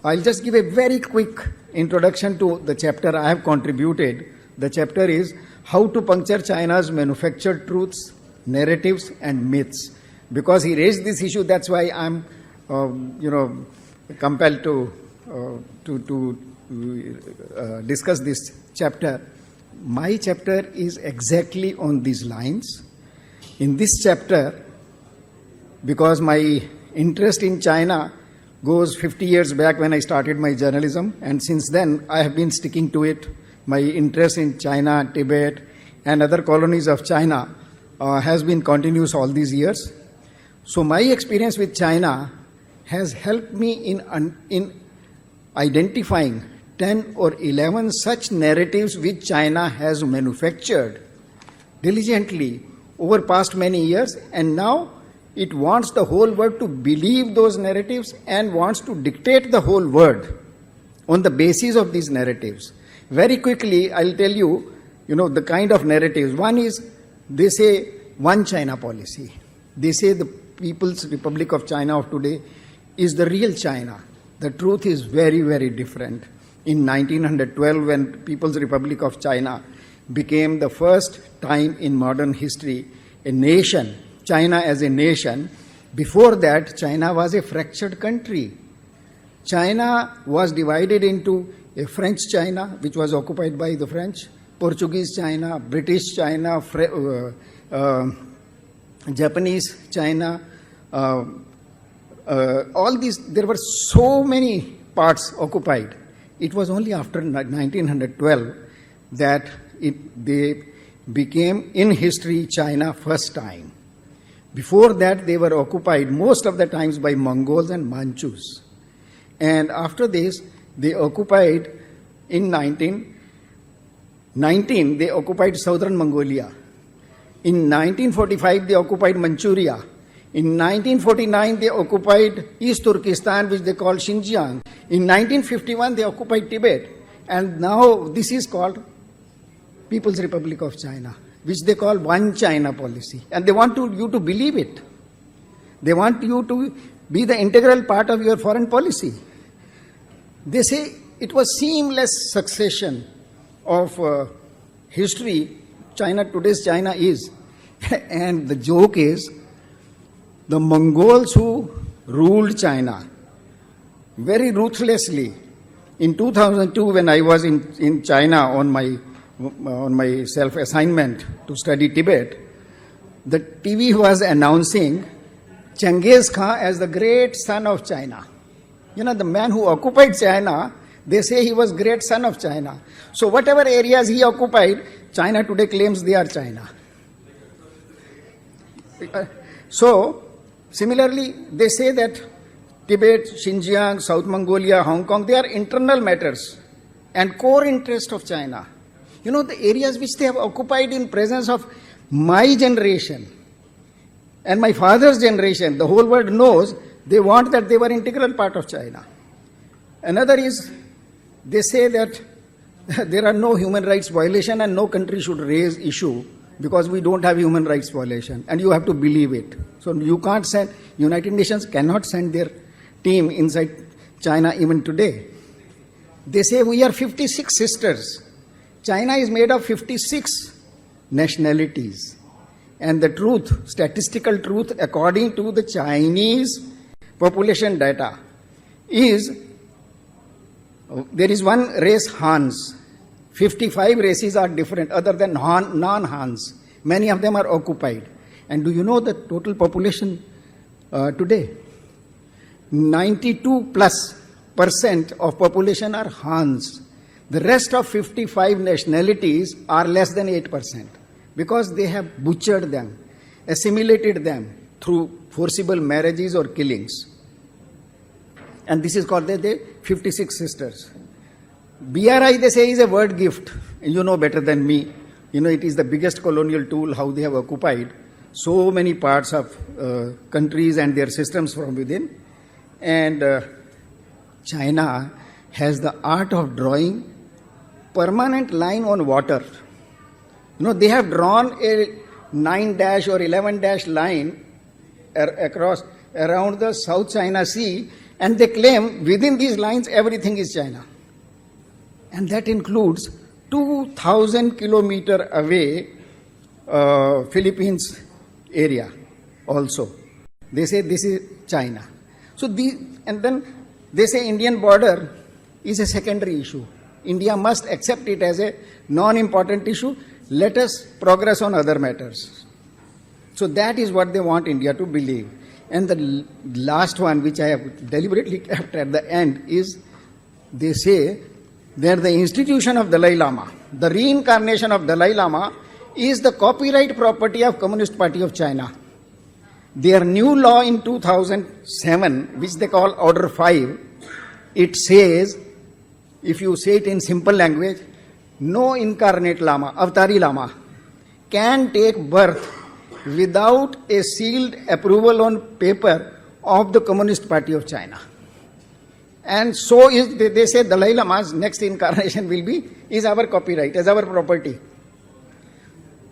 I'll just give a very quick introduction to the chapter I have contributed. The chapter is How to Puncture China's Manufactured Truths, Narratives and Myths. Because he raised this issue, that's why I'm, compelled to discuss this chapter. My chapter is exactly on these lines. In this chapter, because my interest in China goes 50 years back when I started my journalism, and since then I have been sticking to it. My interest in China, Tibet, and other colonies of China has been continuous all these years. So my experience with China has helped me in identifying 10 or 11 such narratives which China has manufactured diligently over past many years, and now it wants the whole world to believe those narratives and wants to dictate the whole world on the basis of these narratives. Very quickly, I'll tell you, the kind of narratives. One is, they say, one China policy. They say the People's Republic of China of today is the real China. The truth is very, very different. In 1912, when People's Republic of China became the first time in modern history a nation, China as a nation, before that China was a fractured country. China was divided into a French China, which was occupied by the French, Portuguese China, British China, Japanese China, all these, there were so many parts occupied. It was only after 1912 that they became in history China first time. Before that, they were occupied most of the times by Mongols and Manchus. And after this, they occupied, in 1919, they occupied southern Mongolia. In 1945, they occupied Manchuria. In 1949, they occupied East Turkestan, which they called Xinjiang. In 1951, they occupied Tibet. And now this is called People's Republic of China, which they call one China policy. And they want you to believe it. They want you to be the integral part of your foreign policy. They say it was seamless succession of history. China, today's China is. And the joke is, the Mongols who ruled China very ruthlessly. In 2002, when I was in China on my self-assignment to study Tibet, the TV was announcing Genghis Khan as the great son of China. The man who occupied China, they say he was great son of China. So whatever areas he occupied, China today claims they are China. So, similarly, they say that Tibet, Xinjiang, South Mongolia, Hong Kong, they are internal matters and core interest of China. The areas which they have occupied in presence of my generation and my father's generation, the whole world knows they want that they were integral part of China. Another is, they say that there are no human rights violation and no country should raise issue because we don't have human rights violation, and you have to believe it. So you can't send, United Nations cannot send their team inside China even today. They say we are 56 sisters. China is made of 56 nationalities. And the truth, statistical truth, according to the Chinese population data, is there is one race, Hans. 55 races are different other than non-Hans. Many of them are occupied. And do you know the total population today? 92+% of population are Hans. The rest of 55 nationalities are less than 8% because they have butchered them, assimilated them through forcible marriages or killings. And this is called the 56 sisters. BRI, they say, is a word gift. You know better than me. It is the biggest colonial tool, how they have occupied so many parts of countries and their systems from within. And China has the art of drawing permanent line on water. They have drawn a 9- or 11- line across around the South China Sea, And they claim within these lines everything is China. And that includes 2,000 kilometer away Philippines area also. They say this is China. And then they say Indian border is a secondary issue. India must accept it as a non-important issue. Let us progress on other matters. So that is what they want India to believe. And the last one, which I have deliberately kept at the end, is they say that the institution of Dalai Lama, the reincarnation of Dalai Lama, is the copyright property of Communist Party of China. Their new law in 2007, which they call Order 5, it says, if you say it in simple language, no incarnate Lama, Avatari Lama, can take birth without a sealed approval on paper of the Communist Party of China. And so they say Dalai Lama's next incarnation is our copyright, is our property.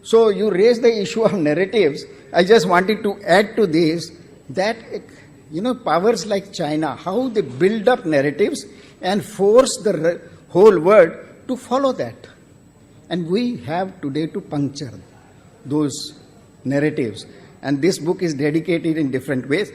So you raise the issue of narratives. I just wanted to add to this that, powers like China, how they build up narratives and force the whole world to follow that. And we have today to puncture those narratives. And this book is dedicated in different ways.